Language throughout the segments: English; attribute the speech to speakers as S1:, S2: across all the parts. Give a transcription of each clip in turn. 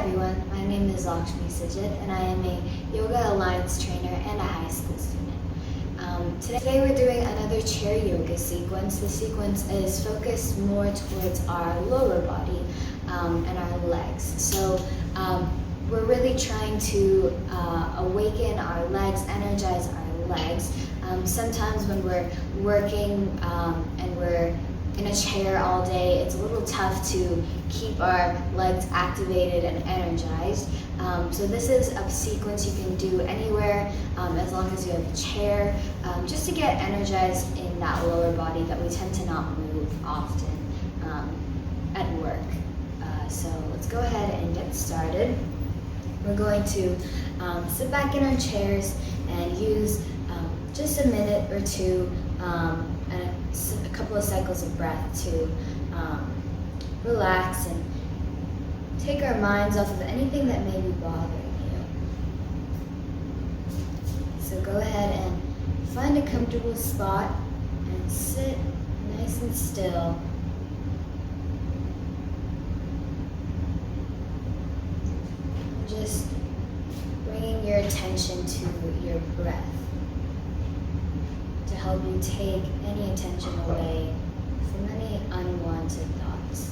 S1: everyone, my name is Lakshmi Sijit and I am a Yoga Alliance trainer and a high school student. Today we're doing another chair yoga sequence. The sequence is focused more towards our lower body and our legs. So we're really trying to awaken our legs, energize our legs. Sometimes when we're working and we're in a chair all day, it's a little tough to keep our legs activated and energized. So this is a sequence you can do anywhere as long as you have a chair, just to get energized in that lower body that we tend to not move often at work. So let's go ahead and get started. We're going to sit back in our chairs and use just a minute or two and a couple of cycles of breath to relax and take our minds off of anything that may be bothering you. So go ahead and find a comfortable spot and sit nice and still. Just bringing your attention to your breath to help you take any attention away from any unwanted thoughts.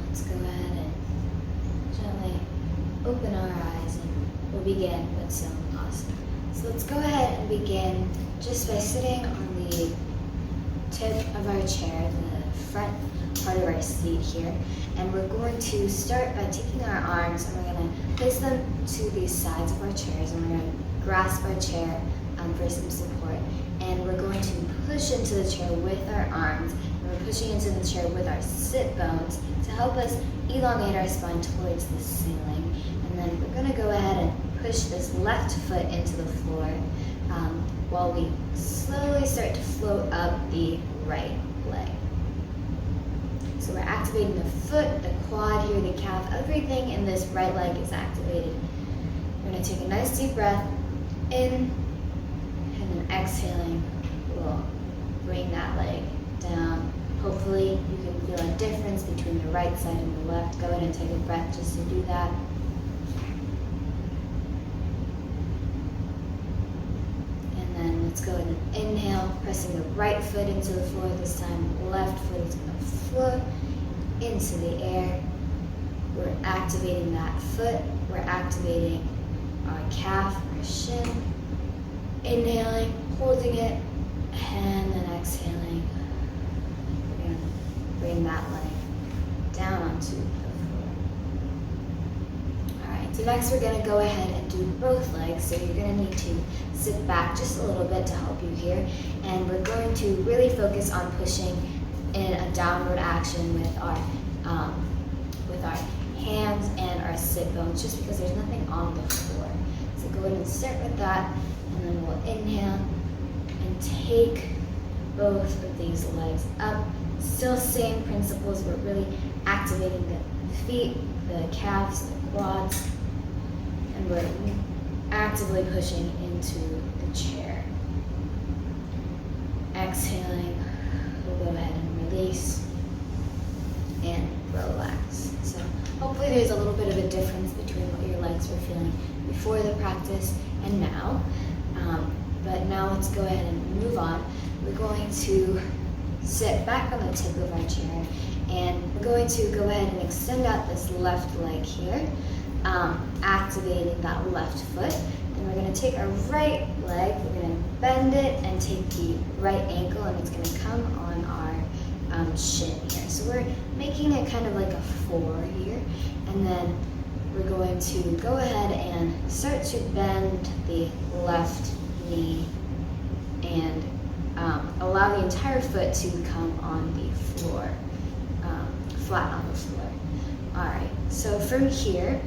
S1: Let's go ahead and gently open our eyes and we'll begin with some asana. So let's go ahead and begin just by sitting on the tip of our chair, the front part of our seat here. And we're going to start by taking our arms and we're going to place them to the sides of our chairs and we're going to grasp our chair for some support. And we're going to push into the chair with our arms. We're pushing into the chair with our sit bones to help us elongate our spine towards the ceiling. And then we're going to go ahead and push this left foot into the floor while we slowly start to float up the right leg. So we're activating the foot, the quad here, the calf, everything in this right leg is activated. We're going to take a nice deep breath in and then exhaling. We'll bring that leg down. Hopefully you can feel a difference between the right side and the left. Go ahead and take a breath just to do that. And then let's go ahead and inhale, pressing the right foot into the floor. This time the left foot is going to float into the air. We're activating that foot. We're activating our calf, our shin. Inhaling, holding it, and then exhaling. We're going to bring that leg down onto the floor. Alright, so next we're going to go ahead and do both legs. So you're going to need to sit back just a little bit to help you here. And we're going to really focus on pushing in a downward action with our hands and our sit bones, just because there's nothing on the floor. So go ahead and start with that. And then we'll inhale and take both of these legs up. Still same principles, we're really activating the feet, the calves, the quads, and we're actively pushing into the chair. Exhaling, we'll go ahead and release and relax. So hopefully there's a little bit of a difference between what your legs were feeling before the practice and now. But now let's go ahead and move on. We're going to sit back on the tip of our chair and we're going to go ahead and extend out this left leg here, activating that left foot. And we're going to take our right leg, we're going to bend it and take the right ankle and it's going to come on our shin here. So we're making it kind of like a 4 here. And then we're going to go ahead and start to bend the left knee and allow the entire foot to come on the floor, flat on the floor. All right, so from here,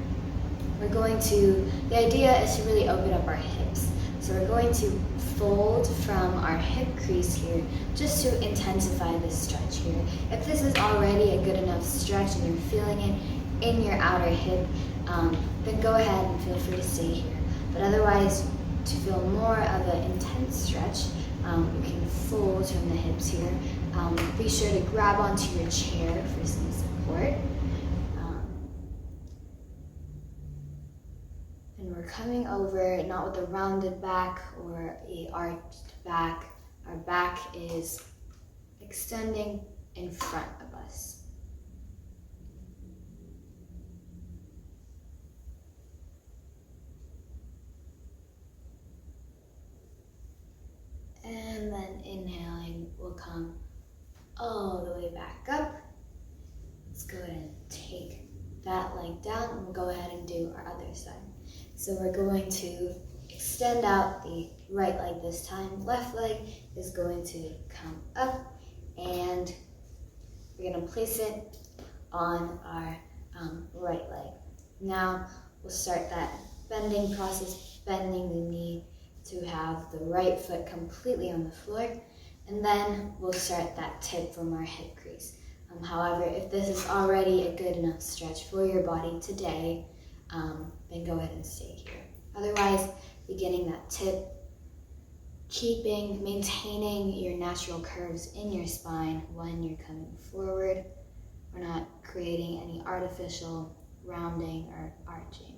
S1: the idea is to really open up our hips. So we're going to fold from our hip crease here just to intensify this stretch here. If this is already a good enough stretch and you're feeling it in your outer hip, then go ahead and feel free to stay here. But otherwise, to feel more of an intense stretch, you can fold from the hips here. Be sure to grab onto your chair for some support. And we're coming over, not with a rounded back or a arched back. Our back is extending in front of us. And then inhaling, we'll come all the way back up. Let's go ahead and take that leg down, and we'll go ahead and do our other side. So we're going to extend out the right leg this time. Left leg is going to come up, and we're going to place it on our right leg. Now we'll start that bending process, bending the knee to have the right foot completely on the floor, and then we'll start that tip from our hip crease. However, if this is already a good enough stretch for your body today, then go ahead and stay here. Otherwise, beginning that tip, maintaining your natural curves in your spine when you're coming forward. We're not creating any artificial rounding or arching.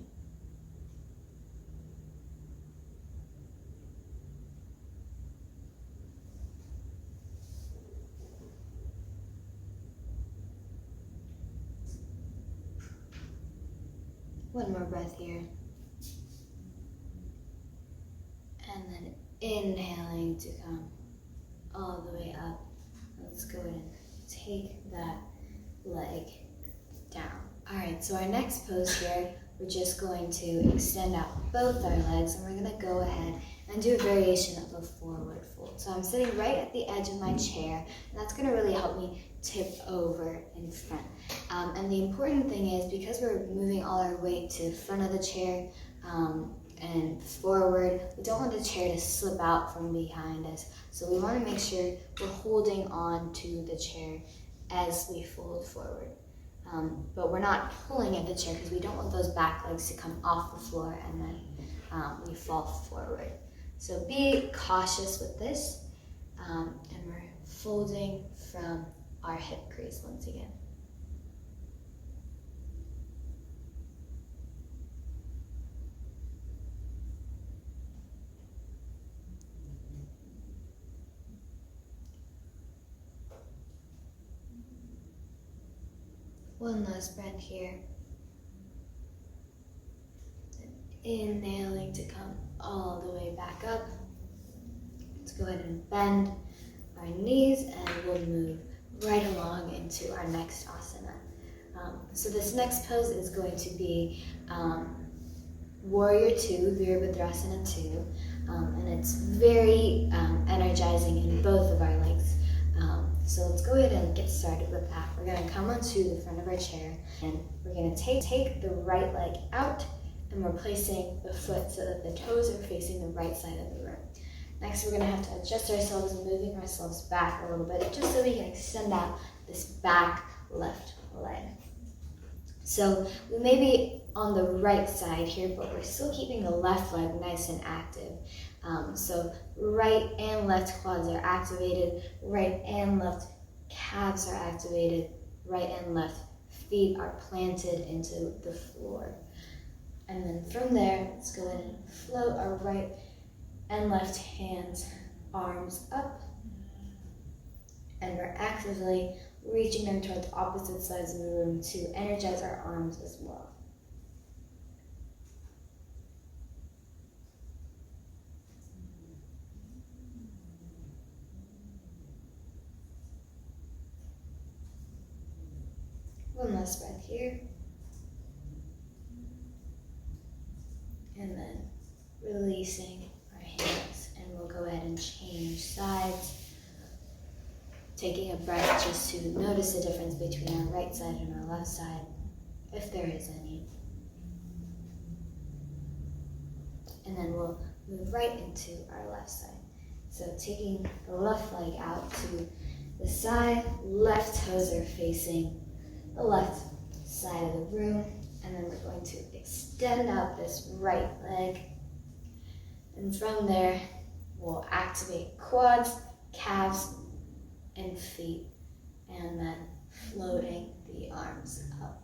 S1: One more breath here. And then inhaling to come all the way up. Let's go ahead and take that leg down. All right, so our next pose here, we're just going to extend out both our legs, and we're gonna go ahead and do a variation of a forward fold. So I'm sitting right at the edge of my chair, and that's gonna really help me tip over in front. And the important thing is, because we're moving all our weight to the front of the chair and forward, we don't want the chair to slip out from behind us. So we want to make sure we're holding on to the chair as we fold forward. But we're not pulling at the chair because we don't want those back legs to come off the floor and then we fall forward. So be cautious with this, and we're folding from our hip crease once again. One last breath here. Inhaling to come all the way back up. Let's go ahead and bend our knees, and we'll move right along into our next asana. So this next pose is going to be Warrior 2, Virabhadrasana 2, and it's very energizing in both of our legs. So let's go ahead and get started with that. We're going to come onto the front of our chair, and we're going to take the right leg out, and we're placing the foot so that the toes are facing the right side of the room. Next, we're going to have to adjust ourselves and moving ourselves back a little bit, just so we can extend out this back left leg. So we may be on the right side here, but we're still keeping the left leg nice and active. So right and left quads are activated, right and left calves are activated, right and left feet are planted into the floor. And then from there, let's go ahead and float our right and left hands, arms up, and we're actively reaching them towards opposite sides of the room to energize our arms as well. One last breath here. and then releasing our hands. And we'll go ahead and change sides, taking a breath just to notice the difference between our right side and our left side, if there is any. And then we'll move right into our left side. So taking the left leg out to the side, left toes are facing the left side of the room, and then we're going to extend out this right leg. And from there, we'll activate quads, calves, and feet, and then floating the arms up.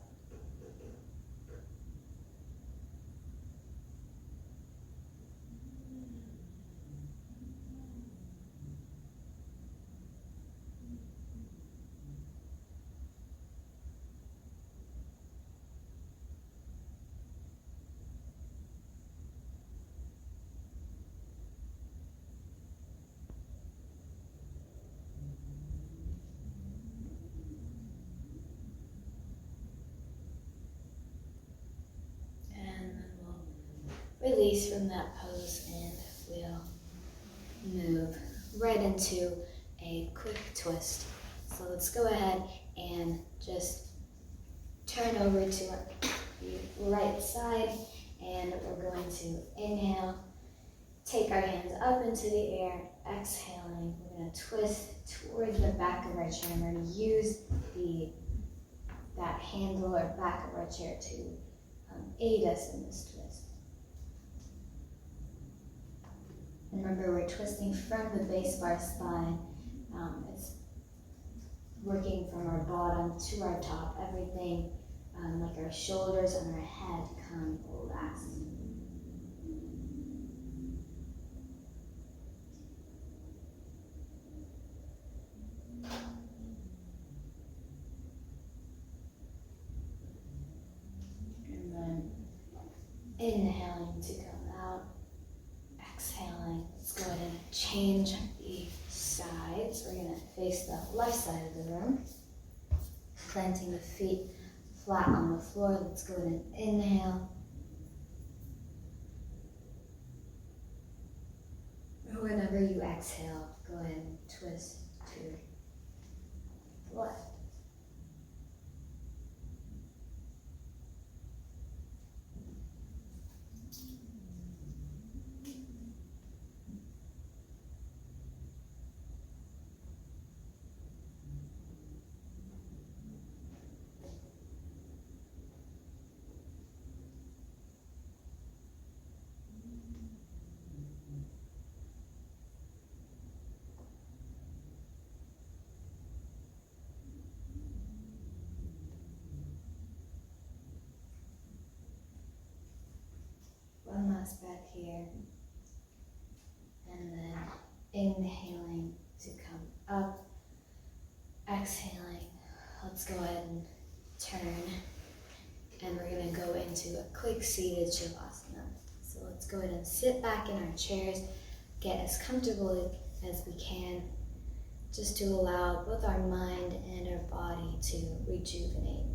S1: Release from that pose, and we'll move right into a quick twist. So let's go ahead and just turn over to our right side, and we're going to inhale, take our hands up into the air, exhaling. We're going to twist towards the back of our chair. We're going to use that handle or back of our chair to aid us in this twist. And remember, we're twisting from the base of our spine. It's working from our bottom to our top. Everything, like our shoulders and our head, come last. And then inhaling to come out. Exhaling. Let's go ahead and change the sides. We're going to face the left side of the room, planting the feet flat on the floor. Let's go ahead and inhale. Whenever you exhale, go ahead and twist to the left. One last breath here, and then inhaling to come up, exhaling. Let's go ahead and turn, and we're going to go into a quick seated Shavasana. So let's go ahead and sit back in our chairs, get as comfortable as we can, just to allow both our mind and our body to rejuvenate.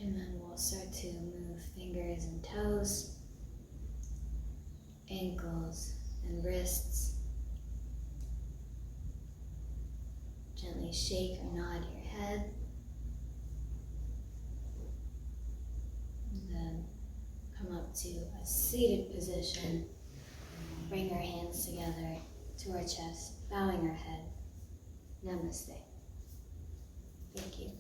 S1: And then we'll start to move fingers and toes, ankles and wrists. Gently shake or nod your head. And then come up to a seated position. Bring our hands together to our chest, bowing our head. Namaste.